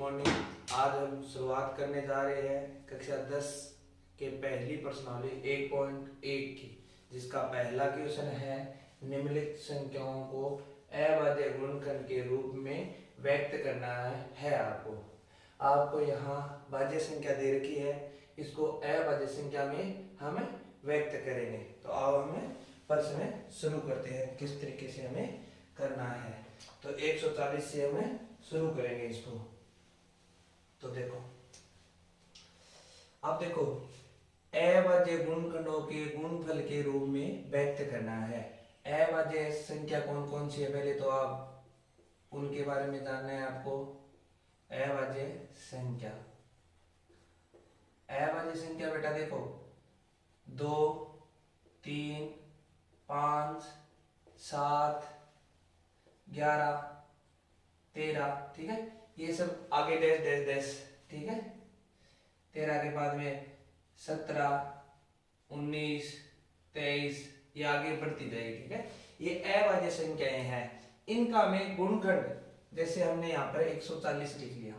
Morning. आज हम शुरुआत करने जा रहे हैं कक्षा 10 के पहली प्रश्नावली 1.1 की, जिसका पहला क्वेश्चन है निम्नलिखित संख्याओं को अभाज्य गुणनखंड के रूप में व्यक्त करना है। आपको यहाँ भाज्य संख्या दे रखी है, इसको अभाज्य संख्या में हम व्यक्त करेंगे। तो अब हमें प्रश्न शुरू करते हैं किस तरीके से हमें करना है। तो 140 से हमें शुरू करेंगे इसको। तो देखो, अब देखो अभाज्य गुणनखंडों के गुणनफल के रूप में व्यक्त करना है। अभाज्य संख्या कौन कौन सी है, पहले तो आप उनके बारे में जानना है आपको। अभाज्य संख्या, अभाज्य संख्या बेटा देखो 2, 3, 5, 7, 11, 13, ठीक है। ये सब आगे डैश डैश डैश, ठीक है। 13 के बाद में 17, 19, 23, ये आगे बढ़ती जाएगी, ठीक है। ये अभाज्य संख्याएं हैं, इनका हमें गुणनखंड, जैसे हमने यहाँ पर 140 लिख लिया,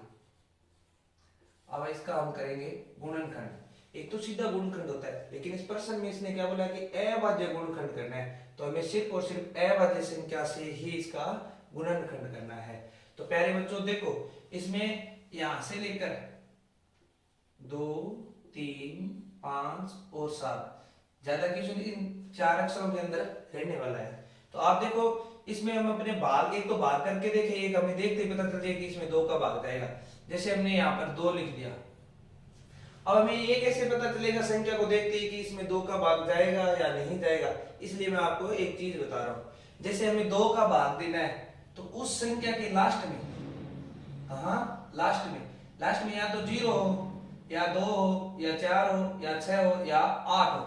अब इसका हम करेंगे गुणनखंड। एक तो सीधा गुणनखंड होता है, लेकिन इस प्रश्न में इसने क्या बोला कि अभाज्य गुणनखंड करना है, तो हमें सिर्फ और सिर्फ अभाज्य संख्या से ही इसका गुणनखंड करना है। तो प्यारे बच्चों देखो, इसमें यहां से लेकर 2, 3, 5 और 7, ज्यादा क्वेश्चन इन 4 अक्षरों के अंदर रहने वाला है। तो आप देखो, इसमें हम अपने भाग एक तो भाग करके देखें, एक हमें देखते ही पता चल जाएगा कि इसमें 2 का भाग जाएगा। जैसे हमने यहाँ पर 2 लिख दिया, अब हमें ये कैसे पता चलेगा संख्या को देखते ही कि इसमें 2 का भाग जाएगा या नहीं जाएगा। इसलिए मैं आपको एक चीज बता रहा हूं, जैसे हमें 2 का भाग देना है, तो उस संख्या के लास्ट में, हाँ लास्ट में या तो 0 हो, या 2 हो, या 4 हो, या 6 हो, या 8 हो।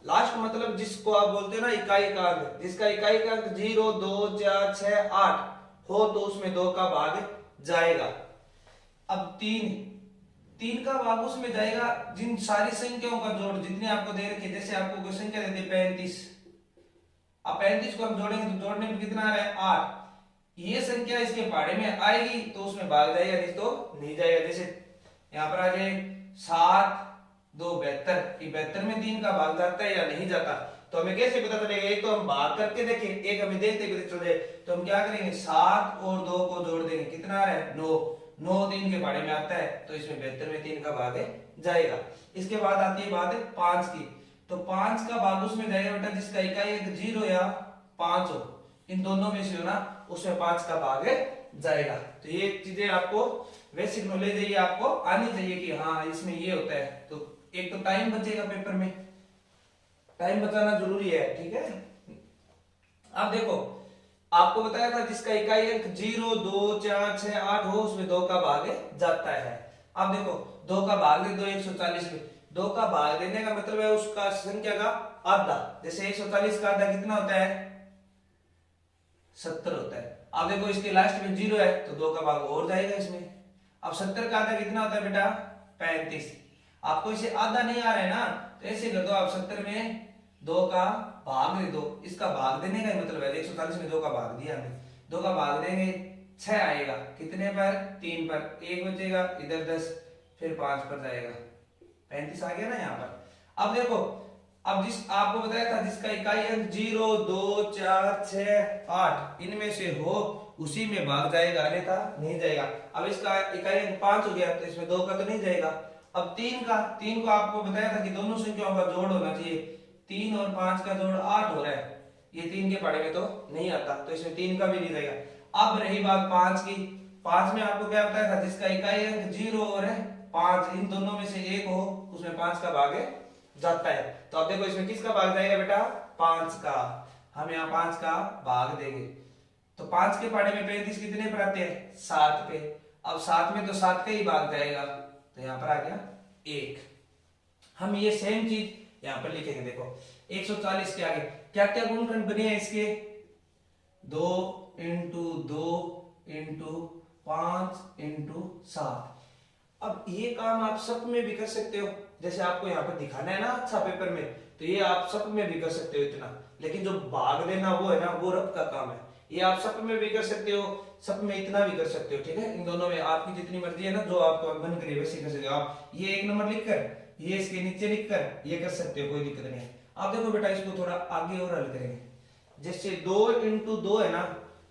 लास्ट मतलब जिसको आप बोलते हो ना इकाई का अंक, जिसका इकाई का अंक 0, 2, 4, 6, 8 हो, तो उसमें 2 का भाग जाएगा। अब 3 का भाग उसमें जाएगा जिन सारी संख्याओं का जोड़ जितने आपको दे रखे। जैसे आपको कोई संख्या देते 35, अब 35 को हम जोड़ेंगे तो जोड़ने में कितना आ रहा है 8। ये संख्या इसके पहाड़े में आएगी तो उसमें भाग जाएगा, नहीं तो नहीं जाएगा। जैसे यहाँ पर आ जाए 7, 2, 72, 72 में 3 का भाग जाता है या नहीं जाता। तो हमें कैसे पता चलेगा, एक तो हम भाग करके देखें, एक हमें देखते पता चल जाए। तो हम क्या करेंगे, 7 और 2 को जोड़ देंगे, कितना आ रहा है 9 3 के पहाड़े में आता है, तो इसमें 72 में 3 का भाग जाएगा। इसके बाद आती है बात 5 की, तो 5 का भाग उसमें जाएगा बेटा जिसका इकाई अंक 0 या 5 हो, इन दोनों में से हो ना, उसमें 5 का भाग जाएगा। तो ये चीजें आपको बेसिक नॉलेज है, ये आपको आनी चाहिए कि हाँ इसमें ये होता है। तो एक तो टाइम बचेगा, पेपर में टाइम बचाना जरूरी है, ठीक है। अब देखो, आपको बताया था जिसका इकाई अंक 0, 2, 4, 6, 8 हो, उसमें 2 का भाग जाता है। अब देखो 2 का भाग दे दो 140 में, 2 का भाग देने का मतलब है उसका संख्या का आधा। जैसे 140 का आधा कितना होता है 70 होता है। अब देखो इसके लास्ट में 0 है, तो 2 का भाग और जाएगा इसमें। अब 70 का आधा कितना होता है बेटा 35। आपको इसे आधा नहीं आ रहा है ना, तो ऐसे कर दो आप 70 में 2 का भाग दे दो। इसका भाग देने का मतलब है 140 में 2 का भाग दिया हमने, 2 का भाग देंगे 6 आएगा, कितने पर 3 पर, 1 बचेगा, इधर 10, फिर 5 पर जाएगा, 35 आ गया ना यहाँ पर। अब देखो, अब जिस आपको बताया था जिसका इकाई अंक 0, 2, 4, 6, 8 इनमें से हो उसी में भाग जाएगा, अन्यथा नहीं जाएगा। अब इसका इकाई अंक 5 हो गया, तो इसमें 2 का तो नहीं जाएगा। अब 3 को आपको बताया था कि दोनों संख्याओं का जोड़ होना चाहिए, 3 और 5 का जोड़ 8 हो रहा है, ये 3 के पहाड़े में तो नहीं आता, तो इसमें 3 का भी नहीं जाएगा। अब रही बात 5 की, 5 में आपको क्या बताया था जिसका इकाई अंक 0 और 5 इन दोनों में से एक हो, उसमें 5 का भाग जाता है। तो अब देखो इसमें किसका भाग जाएगा बेटा 5 का, हम यहाँ 5 का भाग देंगे, तो 5 के पहाड़े में 35 कितने पर आते हैं 7 पे। अब 7 में तो 7 का ही भाग जाएगा, तो यहाँ पर आ गया 1। हम ये सेम चीज यहाँ पर लिखेंगे। देखो 140 के आगे क्या क्या गुणनखंड बने हैं इसके, 2 इंटू 2 इंटू 5 इंटू 7। अब ये काम आप सब में भी कर सकते हो, जैसे आपको यहाँ पर दिखाना है ना अच्छा पेपर में, तो ये आप सब में भी कर सकते हो इतना, लेकिन जो भाग देना वो है ना, वो रब का काम है। ये आप सब में भी कर सकते हो, सब में इतना भी कर सकते हो, ठीक है। इन दोनों में आपकी जितनी मर्जी है ना, जो आपको मन करे वैसे कर सकते हो। आप ये 1 नंबर लिखकर ये इसके नीचे लिखकर ये कर सकते हो, कोई दिक्कत नहीं है। आप देखो बेटा, इसको थोड़ा आगे और हल करेंगे। जैसे 2 इंटू 2 है ना,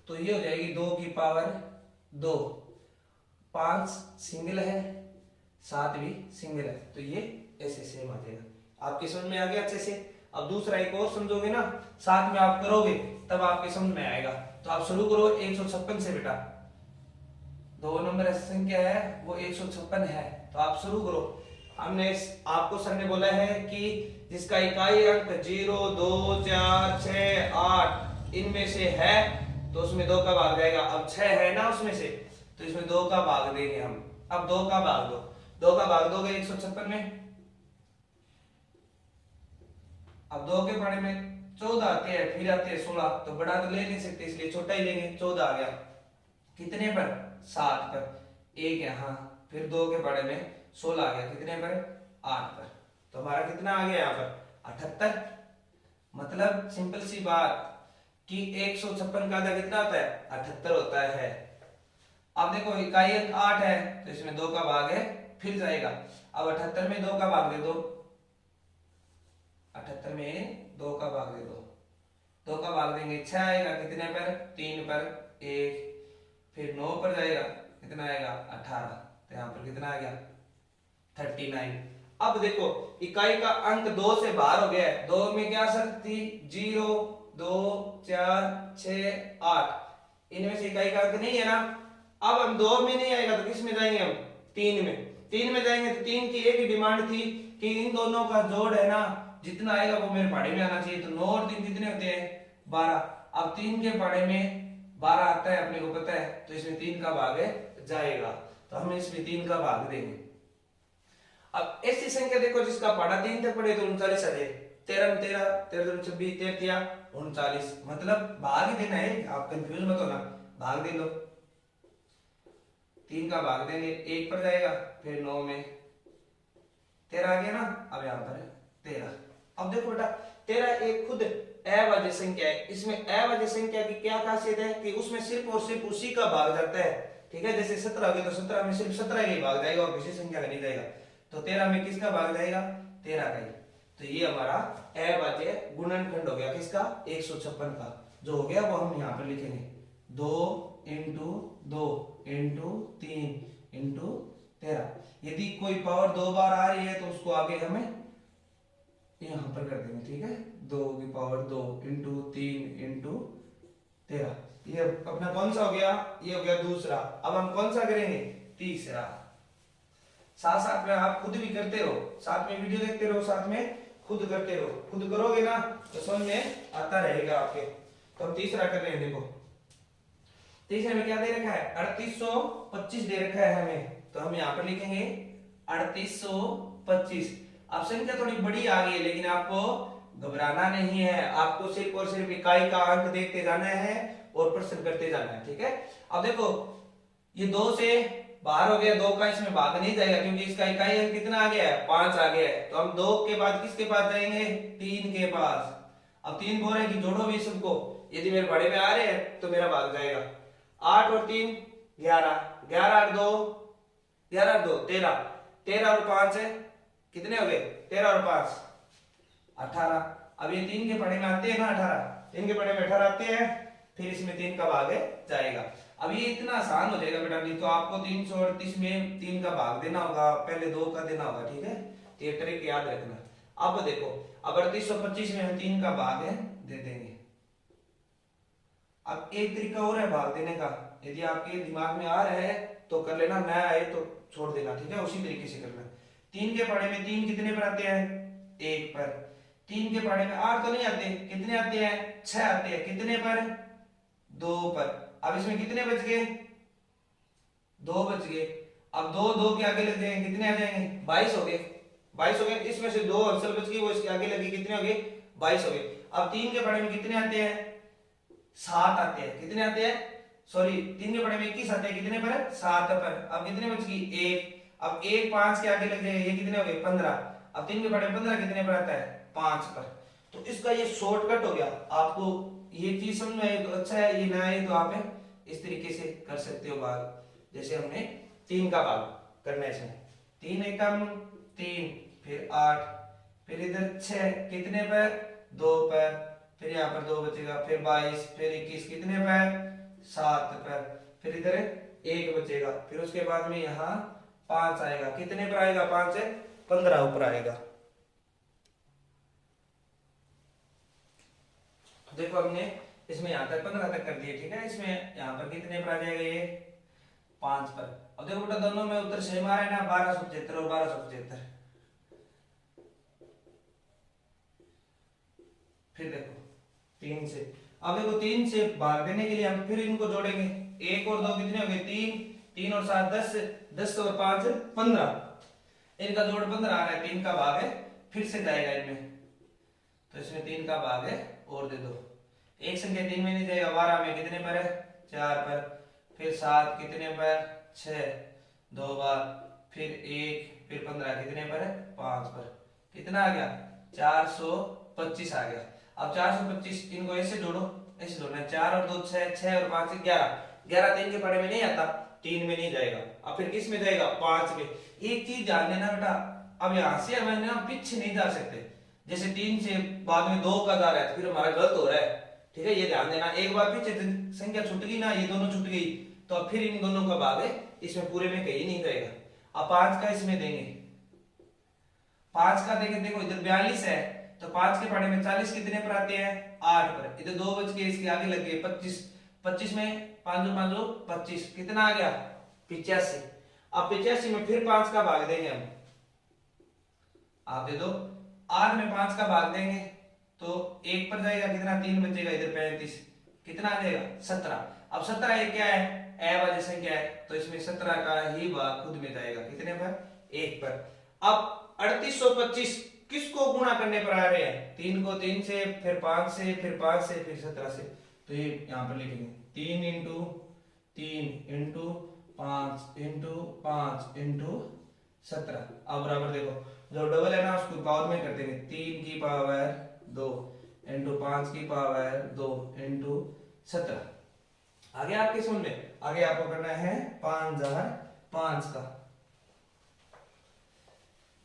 तो ये हो जाएगी 2 की पावर 2, 5 सिंगल है, 7 भी सिंगल है, तो ये ऐसे सेम आ जाएगा। आपके समझ में आ गया अच्छे से। अब दूसरा एक और समझोगे ना, साथ में आप करोगे तब आपके समझ में आएगा। तो आप शुरू करो 156 से बेटा, 2 नंबर संख्या है वो 156 है, तो आप शुरू करो। हमने आपको सर ने बोला है कि जिसका इकाई अंक 0, 2, 4, 6, 8 इनमें से है तो उसमें 2 का भाग जाएगा। अब 6 है ना उसमें से, तो इसमें 2 का भाग देंगे हम। अब 2 का भाग दो, 2 का भाग दोगे 156 में। अब 2 के बारे में 14 आते हैं, फिर आते हैं 16, तो बड़ा तो ले नहीं सकते इसलिए छोटा ही लेंगे। 14 आ गया, कितने पर? 7 पर, एक यहाँ, फिर 2 के बारे में 16 आ गया, कितने पर? 8 पर। तो हमारा कितना आ गया यहाँ पर? 78। मतलब सिंपल सी बात कि 156 का आधा कितना होता है? 78 होता है। अब देखो इकाई अंक 8 है, तो इसमें 2 का भाग है, फिर जाएगा। अब 78 में 2 का भाग दे दो, 78 में 2 का भाग दे दो, 2 का भाग देंगे 6 आएगा, कितने पर? 3 पर, 1, फिर 9 पर जाएगा, कितना आएगा? 18, तो यहाँ पर कितना आ गया? 39। अब देखो इकाई का अंक 2 से बाहर हो गया है। 2 में क्या शर्त थी? 0, 2, 4, 6, 8, इनमें से इकाई का अंक नहीं है ना। अब हम 2 में नहीं आएगा तो किस में जाएंगे हम? 3 में। 3 में जाएंगे तो 3 की एक ही डिमांड थी कि इन दोनों का जोड़ है ना, जितना आएगा वो मेरे पहाड़े में आना चाहिए। तो 9 और 3 कितने होते हैं? 12। अब 3 के पहाड़े में 12 आता है, अपने को पता है, तो इसमें 3 का भाग है जाएगा, तो हम इसमें 3 का भाग देंगे। अब ऐसी संख्या देखो जिसका पहाड़ा 3 तक पड़े तो 39 आ जाए। 13 में 13, 13 में 26, 13 39, मतलब भाग ही देना है, आप कंफ्यूज मत होना, भाग दे लो। 3 का भाग देंगे, 1 पर जाएगा, फिर 9 में 13 आ गया ना। अब यहाँ पर 13। अब देखो बेटा 13 एक खुद अभाज्य संख्या है। इसमें अभाज्य संख्या की क्या खासियत है कि उसमें सिर्फ और सिर्फ उसी का भाग जाता है, ठीक है। जैसे 17 हो गया तो 17 में सिर्फ 17 का ही भाग जाएगा और किसी संख्या का नहीं जाएगा। तो 13 में किसका भाग जाएगा? 13 का ही। तो ये हमारा अभाज्य गुणनखंड हो गया, किसका? 156 का। जो हो गया वो हम यहाँ पर लिखेंगे 2 इंटू 2 इंटू 3 इंटू 13। यदि कोई पावर 2 बार आ रही है तो उसको आगे हमें यहां पर कर देंगे, ठीक है। 2 की पावर 2 इंटू 3 इंटू 13। ये अपना कौन सा हो गया? ये हो गया दूसरा। अब हम कौन सा करेंगे? तीसरा। साथ साथ में आप खुद भी करते रहो, साथ में वीडियो देखते रहो, साथ में खुद करते रहो। खुद करोगे ना तो समझ में आता रहेगा आपके। तो हम तीसरा कर रहे हैं, देखो तीसरे में क्या दे रखा है? 3825 दे रखा है हमें, तो हम यहाँ पर लिखेंगे 3825। अब संख्या थोड़ी बड़ी आ गई है, लेकिन आपको घबराना नहीं है, आपको सिर्फ और सिर्फ इकाई का अंक देखते जाना है और प्रश्न करते जाना है, ठीक है। अब देखो ये 2 से बाहर हो गया, 2 का इसमें भाग नहीं जाएगा क्योंकि इसका इकाई अंक कितना आ गया है? 5 आ गया है। तो हम 2 के बाद किसके पास जाएंगे? 3 के पास। अब 3 बोल रहे हैं कि जोड़ो भी सबको, यदि मेरे बड़े में आ रहे हैं तो मेरा भाग जाएगा। 8 और 3 11, 11 और 2 11 और 2 13, 13 और 5 है, कितने हो गए? 13 और 5 18। अब ये 3 के पढ़े में आते हैं ना 18, 3 के पढ़े में 18 आते हैं, फिर इसमें 3 का भाग है जाएगा। अब ये इतना आसान हो जाएगा बेटा, नहीं तो आपको 338 में 3 का भाग देना होगा, पहले 2 का देना होगा, ठीक है। तो ये ट्रिक याद रखना। अब देखो अब 3825 में हम 3 का भाग है दे देंगे। अब एक तरीका और है भाग देने का, यदि आपके दिमाग में आ रहा है तो कर लेना, ना आए तो छोड़ देना, ठीक है। उसी तरीके से करना। 3 के पढ़े में 3 कितने पर आते हैं? 1 पर। 3 के पढ़े में 8 तो नहीं आते, कितने आते हैं? 6 आते हैं, कितने पर? 2 पर। अब इसमें कितने बच गए? 2 बच गए। अब 2 2 के आगे लग जाएंगे, कितने आ जाएंगे? 22 हो गए, 22 हो गए। इसमें से 2 अंशल बच गई, वो इसके आगे लगी, कितने हो गए? 22 हो गए। अब 3 के पढ़े में कितने आते हैं? 7 आते हैं, कितने आते हैं? सॉरी 3 के पढ़े में 21 आते हैं, कितने पर? 7 पर। अब कितने बच गई? 1। अब 1 5 के आगे लग जाएगा, ये कितने हो गए? 15। अब 3 के पढ़े में 15 कितने पर आता है? 5 पर। तो इसका ये शॉर्टकट हो गया। आपको ये चीज समझ में आए तो अच्छा है, ये ना आए तो आप इस तरीके से कर सकते हो भाग। जैसे हमने 3 का भाग करना है इसमें, 3 एकम 3, फिर 8, फिर इधर 6 कितने पर 2 पर, फिर यहाँ पर 2 बचेगा, फिर 22, फिर 21 कितने पर 7 पर, फिर इधर 1 बचेगा, फिर उसके बाद में यहाँ 5 आएगा, कितने पर आएगा 5 से 15 ऊपर आएगा। देखो हमने इसमें यहाँ तक 15 तक कर दिए, ठीक है। इसमें यहाँ पर कितने पर आ जाएगा ये 5 पर। अब देखो बेटा दोनों में उत्तर सेम आ रहा है ना, 1275 और 1275। फिर देखो 3 से, अब देखो 3 से भाग देने के लिए हम फिर इनको जोड़ेंगे, 1 और 2 कितने हो गए 3, 3 और 7 10, 10 और 5 15, इनका जोड़ 15 आ रहा है, 3 का भाग है, फिर से जाएगा इनमें, तो इसमें 3 का भाग है और दे दो। एक संख्या 3 में नहीं जाएगा, 12 में कितने पर है 4 पर, फिर 7 कितने पर 6, 2 बार, फिर 1, फिर 15 कितने पर है 5 पर, कितना आ गया 425 आ गया। अब 425 इनको ऐसे जोड़ो, ऐसे जोड़ना है, 4 और 2 6, 6 और 5 11, 11 3 के पढ़े में नहीं आता, 3 में नहीं जाएगा, अब फिर किस में जाएगा 5 में। एक चीज ध्यान देना बेटा, अब यहाँ से हमें ना पीछे नहीं जा सकते, जैसे 3 से बाद में 2 का जा रहा है तो फिर हमारा गलत हो रहा है, ठीक है, ये ध्यान देना। एक बार पीछे संख्या छूट गई ना, ये दोनों छूट गई, तो अब फिर इन दोनों का भाग है, इसमें पूरे में कहीं नहीं जाएगा। अब 5 का इसमें देंगे, 5 का देंगे, देखो इधर 42 है, तो 5 के पढ़े में 40 कितने पर आते हैं 8 पर, इधर 2 बच के इसके आगे लग गए 25, 25 में 5 5 25 कितना आ गया 85। अब 85 में फिर 5 का भाग देंगे हम, आप दे दो, 8 में 5 का भाग देंगे तो 1 पर जाएगा, कितना 3 बचेगा, इधर 35 कितना आ जाएगा 17। अब 17 ये क्या है अभाज्य संख्या है, तो इसमें 17 का ही भाग खुद में जाएगा, कितने पर 1 पर। अब 3825 किसको गुणा करने पर आ रहे हैं, 3 को 3 से, फिर 5 से, फिर 5 से, फिर 17 से, तो ये यहां पर लिखेंगे 3 इंटू 3 इंटू 5 इंटू 5 इंटू 17। अब बराबर देखो जो डबल है ना उसको पावर में कर देंगे, 3 की पावर 2 इंटू 5 की पावर 2 इंटू 17। आगे आपके समझ में, आगे आपको करना है 5005 का।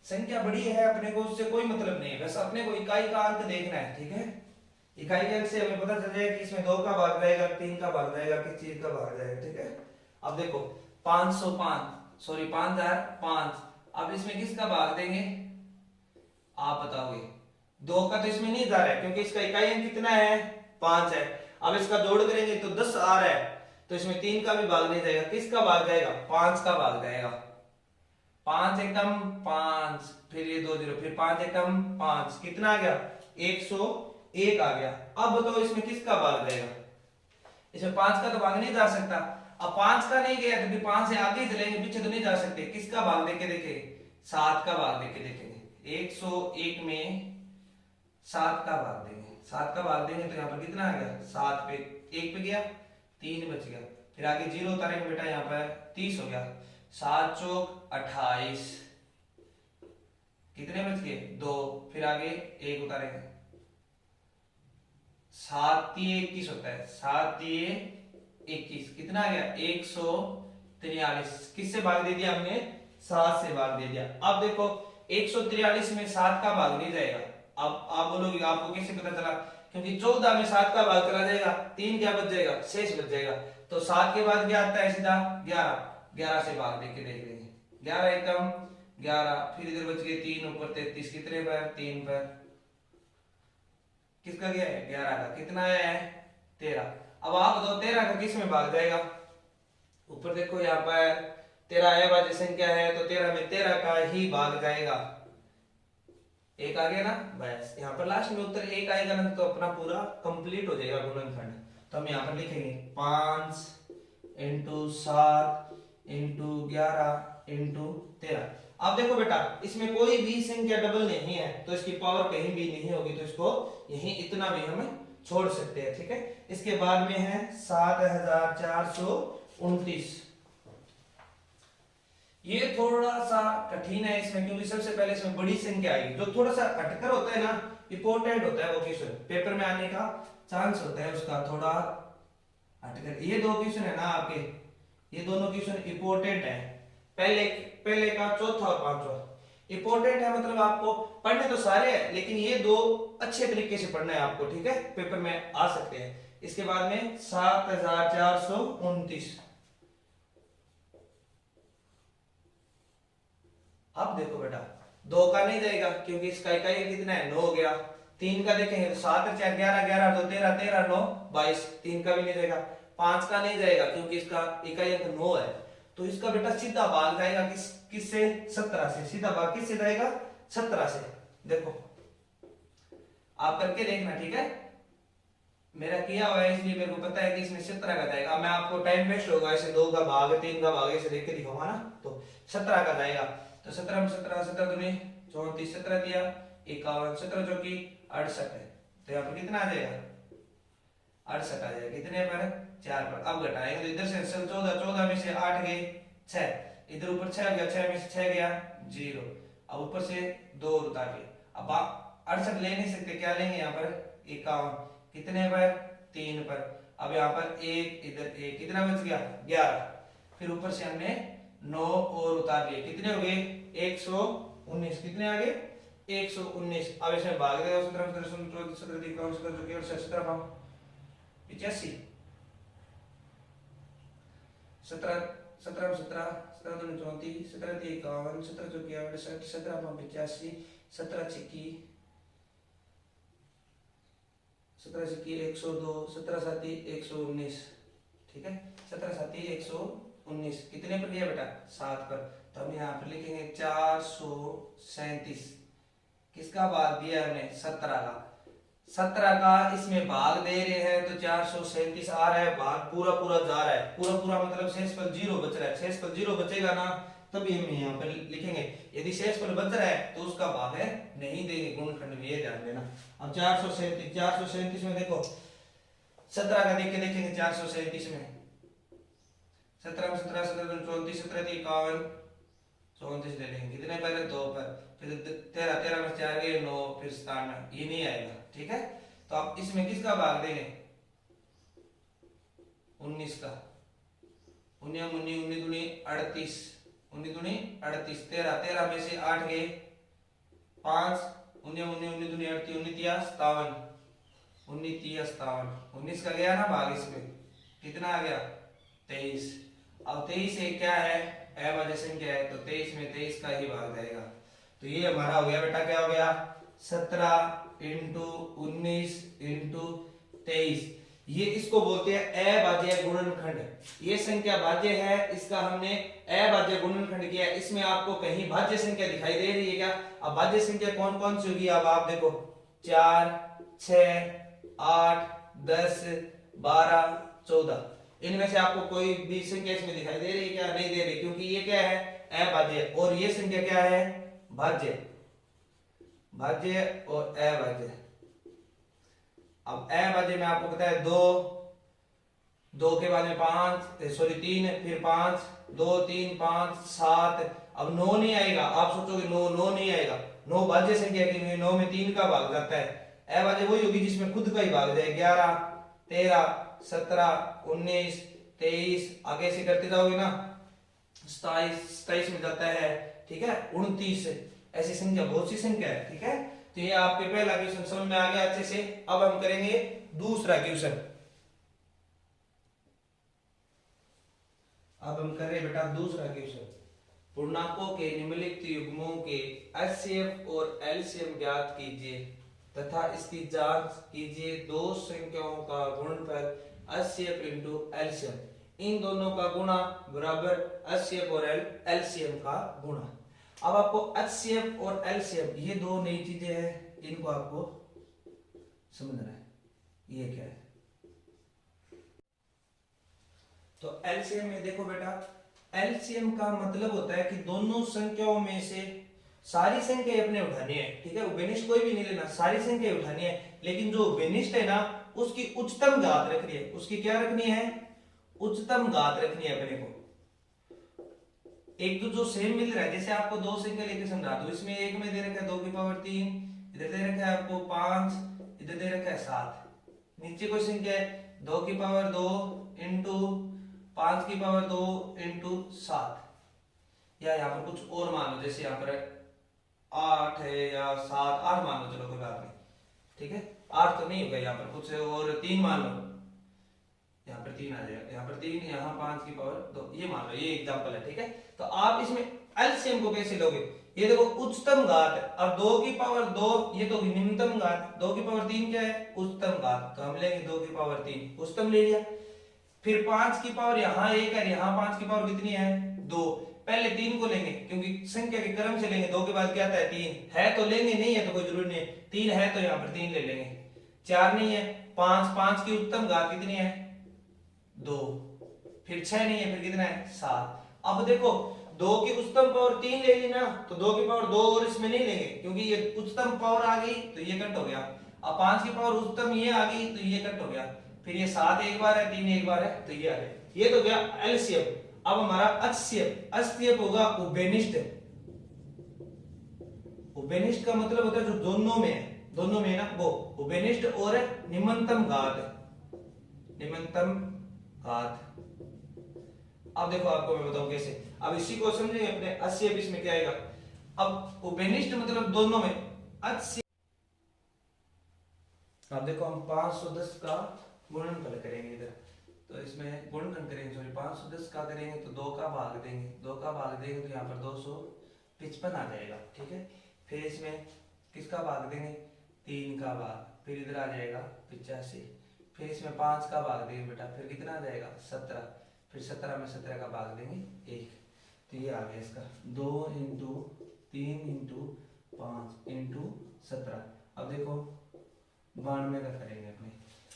संख्या बड़ी है, अपने को उससे कोई मतलब नहीं है, बस अपने को इकाई का अंक देखना है, ठीक है। इकाई के अंक से हमें पता चल जाएगा कि इसमें 2 का भाग जाएगा, 3 का भाग जाएगा, किस चीज का भाग जाएगा, ठीक है। अब देखो 505 सॉरी 5005, अब इसमें किसका भाग देंगे आप बताओगे, 2 का तो इसमें नहीं जा रहा है क्योंकि इसका इकाई अंक कितना है 5 है। अब इसका जोड़ करेंगे तो 10 आ रहा है, तो इसमें 3 का भी भाग नहीं जाएगा, किसका भाग जाएगा 5 का भाग जाएगा। 5 एकम 5, फिर ये 2 0, फिर 5 एकम 5 कितना आ गया 101 आ गया। अब बताओ इसमें किसका भाग जाएगा, इसमें 5 का तो भाग नहीं जा सकता। अब 5 का नहीं गया तो फिर 5 से आगे चलेंगे, पीछे तो नहीं जा सकते, किसका भाग देके देखेंगे 7 का भाग देके देखेंगे। 101 में 7 का भाग देंगे, 7 का भाग देंगे तो यहाँ पर कितना आ गया 7 पे 1 पे गया 3 बच गया, फिर आगे 0 उतारेंगे बेटा यहाँ पर 30 हो गया, 7 चौक 28 कितने बच गए 2, फिर आगे 1 उतारेंगे, 7 3 21 होता है, 7 3 21 कितना आ गया 143। किससे भाग दे दिया हमने 7 से भाग दे दिया। अब देखो 143 में 7 का भाग नहीं जाएगा। अब आप बोलोगे आपको कैसे पता चला, क्योंकि 14 में 7 का भाग चला जाएगा, 3 क्या बच जाएगा शेष बच जाएगा, तो 7 के बाद क्या आता है सीधा 11, 11 से भाग देके देख लेंगे, 11 एकम 11, फिर इधर बच गए 3 ऊपर 33 कितने पर 3 पर, किसका गया है 11 का, कितना आया है 13। अब आप बताओ 13 का किस में भाग जाएगा, ऊपर देखो यहाँ पर 13 अभाज्य संख्या है तो 13 में 13 का ही भाग जाएगा, 1 आ गया ना बस। यहाँ पर लास्ट में उत्तर 1 आएगा ना तो अपना पूरा कंप्लीट हो जाएगा गुणनखंड। तो हम यहाँ पर लिखेंगे 5 इंटू 7 इंटू 11 इंटू 13। अब देखो बेटा इसमें कोई भी संख्या डबल नहीं है तो इसकी पावर कहीं भी नहीं होगी, तो इसको यहीं इतना भी हम छोड़ सकते हैं, ठीक है। इसके बाद में है 7429। ये थोड़ा सा कठिन है इसमें, क्योंकि सबसे पहले इसमें बड़ी संख्या आएगी, जो थोड़ा सा हटकर होता है ना इंपॉर्टेंट होता है वो क्वेश्चन, पेपर में आने का चांस होता है उसका थोड़ा हटकर। ये दो क्वेश्चन है ना आपके, ये दोनों क्वेश्चन इंपॉर्टेंट है, पहले पहले का चौथा और पांचवा इंपॉर्टेंट है, मतलब आपको पढ़ने तो सारे हैं लेकिन ये दो अच्छे तरीके से पढ़ना है आपको, ठीक है, पेपर में आ सकते हैं। इसके बाद में 7429, अब देखो बेटा दो का नहीं जाएगा क्योंकि इसका इकाई कितना है 9 हो गया। तीन का देखेंगे तो 7 4 11 11 2 13 13 9 22, तीन का भी नहीं जाएगा। पांच का नहीं जाएगा क्योंकि इसका इकाई अंक 9 है, तो इसका बेटा सीधा भाग जाएगा किससे 17 से, सीधा भाग किससे जाएगा 17 से। देखो आप करके देखना, ठीक है, मेरा किया हुआ है इसलिए मेरे को पता है कि इसमें 17 का जाएगा। मैं आपको टाइम वेस्ट होगा ऐसे 2 का भाग 3 का भाग ऐसे देख के दिखाऊंगा ना, तो 17 का जाएगा। तो 17 में 17 17 दूनी 34, 17 दिया 51, 17 चौकी 68 है, तो यहाँ पर कितना आ जाएगा 68 आ जाएगा, कितने पर 4 पर। अब घटाएंगे तो इधर से 14, 14 में से 8 गए 6, इधर ऊपर 6 गया, 6 में से 6 गया 0, अब ऊपर से 2 उतार के, अब 68 ले नहीं सकते, क्या लेंगे यहाँ पर 51, कितने पर 3 पर। अब यहाँ पर 1 इधर 1, कितना बच गया 11, फिर ऊपर से हमने 9 और उतार लिए, कितने हो गए 119, कितने आ गए 119। अब इसमें भाग देगा 17 17 17 17 17 17 85, 17 17 17 17 दूनी 34, 17 तीन 51, 17 चौकी 68, 17 85, 17 छिक्की 17 छिक्की 102, 17 साती 119, ठीक है, 17 साती 119, कितने पर गया बेटा 7 पर। तो हम यहाँ पर लिखेंगे 437, किसका भाग दिया हमने 17 का, 17 का इसमें भाग दे रहे हैं तो 437 आ रहा है, भाग पूरा पूरा जा रहा है, पूरा पूरा मतलब शेष पर 0 बच रहा है, शेष पर 0 बचेगा ना तभी हम यहाँ पर लिखेंगे, यदि शेष पर बच रहा है तो उसका भाग है नहीं देंगे गुणनखंड में, ये ध्यान देना। अब 437 में देखो 17 का देख के देखेंगे 437 में 17 में 17 17 34, 17 51 34 ले लेंगे, कितने पर 2 पर, फिर 13 13 में 4 गए 9, फिर 97, ये नहीं आएगा, ठीक है। तो आप इसमें किसका भाग देंगे 19 का, 19 19 19 दूनी 38, 19 दूनी 38, 13 13 में से 8 गए 5, 19 19 19 दूनी 38, 19 तिया 57, 19 तिया 57, 19 का गया ना भाग, इसमें कितना आ गया 23। अब 23 से क्या है अभाज्य संख्या है, तो 23 में 23 का ही भाग जाएगा, तो ये हमारा हो गया बेटा, क्या हो गया 17 इंटू 19 इंटू 23, ये इसको बोलते हैं अभाज्य गुणनखंड। ये संख्या भाज्य है, इसका हमने अभाज्य गुणनखंड किया, इसमें आपको कहीं भाज्य संख्या दिखाई दे रही है क्या। अब भाज्य संख्या कौन कौन सी होगी, अब आप देखो 4 6 8 10 12 14, इनमें से आपको कोई भी संख्या इसमें दिखाई दे रही है क्या, नहीं दे रही, क्योंकि ये क्या है अभाज्य और ये संख्या क्या है भाज्य, भाज्य और अभाज्य। अब अभाज्य में आपको पता है 2 2 के बाद में 5 सॉरी 3, फिर 5 2 3 5 7, अब 9 नहीं आएगा, आप सोचोगे 9 नहीं आएगा, 9 भाज्य संख्या के लिए 9 में 3 का भाग जाता है, अभाज्य वही होगी जिसमें खुद का ही भाग जाए, 11 13 17 19 23, आगे से करते जाओगे ना 27 में जाता है, ठीक है 29, ऐसी संख्या बहुत सी संख्या है, ठीक है। तो ये आपके पहला क्वेश्चन समझ में आ गया अच्छे से। अब हम करेंगे दूसरा क्वेश्चन, अब हम कर रहे हैं बेटा दूसरा क्वेश्चन, पूर्णांकों के निम्नलिखित युग्मों के HCF और LCM ज्ञात कीजिए तथा इसकी जांच कीजिए, दो संख्याओं का गुणनफल HCF इंटू LCM, इन दोनों का गुणा बराबर HCF और LCM का गुणा। अब आपको HCF और LCM ये दो नई चीजें हैं, इनको आपको समझना है, ये क्या है। तो LCM में देखो बेटा, LCM का मतलब होता है कि दोनों संख्याओं में से सारी संख्या अपने उठानी है, ठीक है, विनिष्ट कोई भी नहीं लेना, सारी संख्या उठानी है, लेकिन जो विनिष्ट है ना उसकी उच्चतम घात रखनी है, उसकी क्या रखनी है उच्चतम घात रखनी है अपने को। एक तो जो सेम मिल रहा है, जैसे आपको दो संख्या लेके समझा दो, इसमें एक में दे रखा है 2 की पावर 3, इधर दे रखा है आपको 5, इधर दे रखा है 7, नीचे कोई संख्या है 2 की पावर 2 इंटू 5 की पावर 2 इंटू 7, या यहाँ पर कुछ और मान लो, जैसे यहाँ पर 8 है या 7, 8 मान लो, चलो कोई बात नहीं, ठीक है 8 तो नहीं होगा, यहाँ पर कुछ और 3 मान लो, यहाँ पर 3 आ जाएगा, यहाँ पर 3, यहाँ 5 की पावर 2, ये मान लो, ये एग्जांपल है, ठीक है। तो आप इसमें एलसीएम को कैसे लोगे, ये देखो उच्चतम घात है, अब 2 की पावर 2 ये तो निम्नतम घात, 2 की पावर 3 क्या है उच्चतम घात, तो हम लेंगे 2 की पावर 3 उच्चतम ले लिया। फिर 5 की पावर यहाँ 1 है, यहाँ 5 की पावर कितनी है 2, पहले 3 को लेंगे क्योंकि संख्या के क्रम से लेंगे, 2 के बाद क्या आता है 3 है तो लेंगे, नहीं है तो कोई जरूरी नहीं है, 3 है तो यहाँ पर 3 ले लेंगे, 4 नहीं है 5, 5 की उत्तम घात कितनी है 2, फिर 6 नहीं है, फिर कितना है 7। अब देखो 2 की उच्चतम पावर 3 ले ली ना, तो 2 की पावर 2 और इसमें नहीं लेंगे क्योंकि ये उच्चतम पावर आ गई तो ये कट हो गया, अब 5 की पावर उच्चतम ये आ गई तो ये कट हो गया, फिर ये 7 एक बार है 3 एक बार है तो ये आ गया, ये तो गया एलसीएम। अब हमारा एचसीएफ, एचसीएफ होगा उभयनिष्ठ, उभयनिष्ठ का मतलब होता है जो दोनों में है, दोनों में है ना वो उभयनिष्ठ, और निम्नतम घात, निम्नतम घात। अब देखो आपको मैं बताऊं कैसे, अब इसी को समझेंगे अपने एचसीएफ, इसमें क्या आएगा, अब उभयनिष्ठ मतलब दोनों में एचसीएफ। अब देखो हम 510 का गुणनफल करेंगे इधर, तो इसमें गुणनफल करेंगे, सॉरी 510 का करेंगे तो 2 का भाग देंगे, 2 का भाग देंगे तो यहाँ पर 255 आ जाएगा, ठीक है। फिर इसमें किसका भाग देंगे 3 का भाग, फिर इधर आ जाएगा 85, फिर इसमें 5 का भाग देंगे बेटा, फिर कितना आ जाएगा 17, फिर 17 में 17 का भाग देंगे 1, तो ये आ गया इसका 2 इंटू 3 इंटू 5 इंटू 17। अब देखो 92 का करेंगे अपने,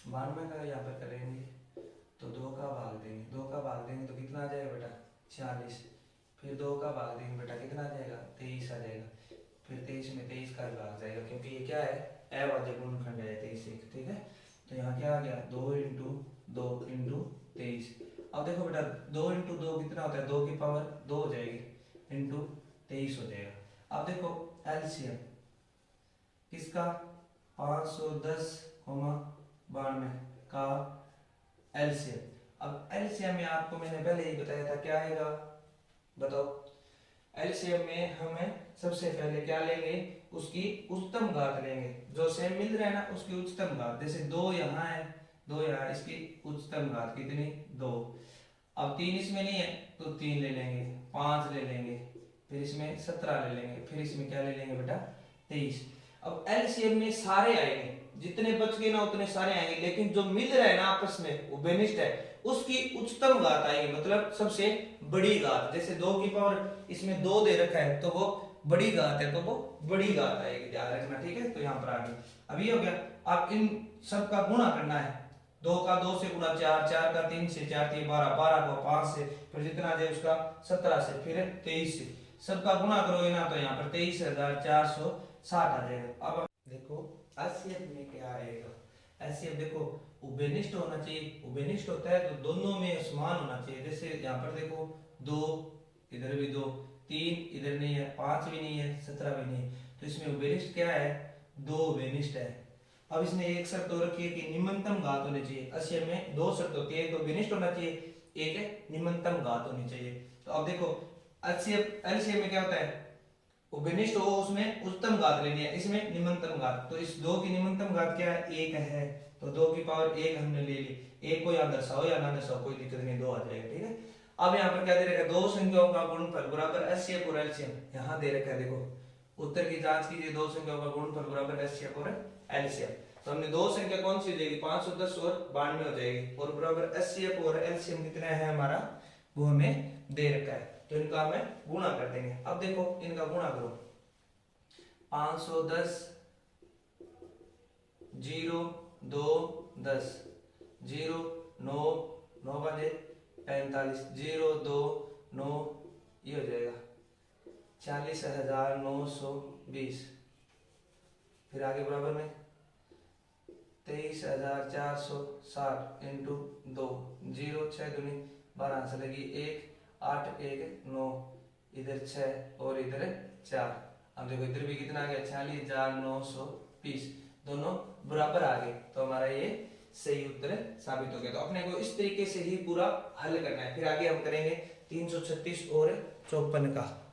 92 का यहाँ पर करेंगे तो 2 का भाग देंगे, 2 का भाग देंगे तो कितना आ जाएगा बेटा 40, फिर 2 का भाग देंगे बेटा कितना आ जाएगा 23 आ जाएगा, फिर 23 में 23 का भाग जाएगा क्योंकि ये क्या है अभाज्य गुणनखंड है 23 एक, ठीक है। तो यहाँ क्या आ गया 2 इंटू 2 इंटू 23। अब देखो बेटा 2 इंटू 2 कितना होता है 2 की पावर 2 हो जाएगी इंटू 23 हो जाएगा। अब देखो एलसीएम किसका 510, 92 का एलसीएम। अब एलसीएम में आपको मैंने पहले ही बताया था क्या आएगा, बताओ। एलसीएम में हमें सबसे पहले क्या लेंगे, उसकी उच्चतम घात लेंगे, जो सेम मिल रहा है ना उसकी उच्चतम घात, जैसे 2 यहाँ है 2 यहाँ, इसकी उच्चतम घात कितनी 2। अब 3 इसमें नहीं है तो 3 ले लेंगे, 5 ले लेंगे, फिर इसमें 17 ले लेंगे, फिर इसमें क्या ले लेंगे बेटा 23। अब एलसीएम में सारे आएंगे, जितने बच गए ना उतने सारे आएंगे, लेकिन जो मिल रहा है ना आपस में वो बेनिष्ठ है, उसकी उच्चतम घात आएगी, मतलब सबसे बड़ी घात। जैसे 2 की पावर इसमें 2 दे रखा है तो वो बड़ी घात है तो वो बड़ी घात आएगी, ध्यान रखना, ठीक है। तो यहाँ पर आ गई, अब ये हो गया। आप इन सब का गुणा करना है, 2 का 2 से गुणा 4, 4 का 3 से, 4 3 12, 12 को 5 से, फिर जितना आ जाए उसका 17 से, फिर 23 से, सबका गुणा करोगे ना तो यहाँ पर 23,460 आ जाएगा। अब देखो एचसीएफ में क्या आएगा, एचसीएफ देखो उभयनिष्ठ होना चाहिए, उभयनिष्ठ होता है तो दोनों में समान होना चाहिए। जैसे यहाँ पर देखो 2 इधर भी 2, 3 इधर नहीं है, 5 भी नहीं है, 17 भी नहीं है, तो इसमें उभयनिष्ठ क्या है 2 उभयनिष्ठ है। अब इसने एक शर्त तो रखी है कि निम्नतम घात होनी चाहिए, एचसीएफ में 2 शर्त होती है, एक तो उभयनिष्ठ होना चाहिए, एक है निम्नतम घात होनी चाहिए। तो अब देखो एचसीएफ एलसीएम में क्या होता है, उभयनिष्ठ हो उसमें उच्चतम घात लेनी है, इसमें निम्नतम घात, तो इस 2 की निम्नतम घात क्या है 1 है, तो 2 की पावर 1 हमने ले ली, 1 को यहाँ दर्शाओ या ना दर्शाओ कोई दिक्कत नहीं, 2 आ जाएगा, ठीक है। अब यहाँ पर क्या दे रखा है, दो संख्याओं का गुणनफल बराबर एचसीएफ और एलसीएम, यहाँ दे रखा है देखो, उत्तर की जांच कीजिए, दो संख्याओं का गुणनफल बराबर एचसीएफ और एलसीएम। तो हमने दो संख्या कौन सी हो जाएगी 510 और 92 हो जाएगी, और बराबर एचसीएफ और एलसीएम कितना है हमारा वो हमें दे रखा है, तो इनका हमें गुणा कर देंगे। अब देखो इनका गुणा करो, 510 0 2 10 0 9 9 बजे 45 0 2 9, ये हो जाएगा 40,920, फिर आगे बराबर में 23,460 इंटू 2, 0 6 दूनी 12 चलेगी 1 8 1 9, इधर 6 और इधर 4। अब देखो इधर भी कितना आ गया 46,920, दोनों बराबर आ गए, तो हमारा ये सही उत्तर साबित हो गया। तो अपने को इस तरीके से ही पूरा हल करना है। फिर आगे हम करेंगे 336 और 54 का।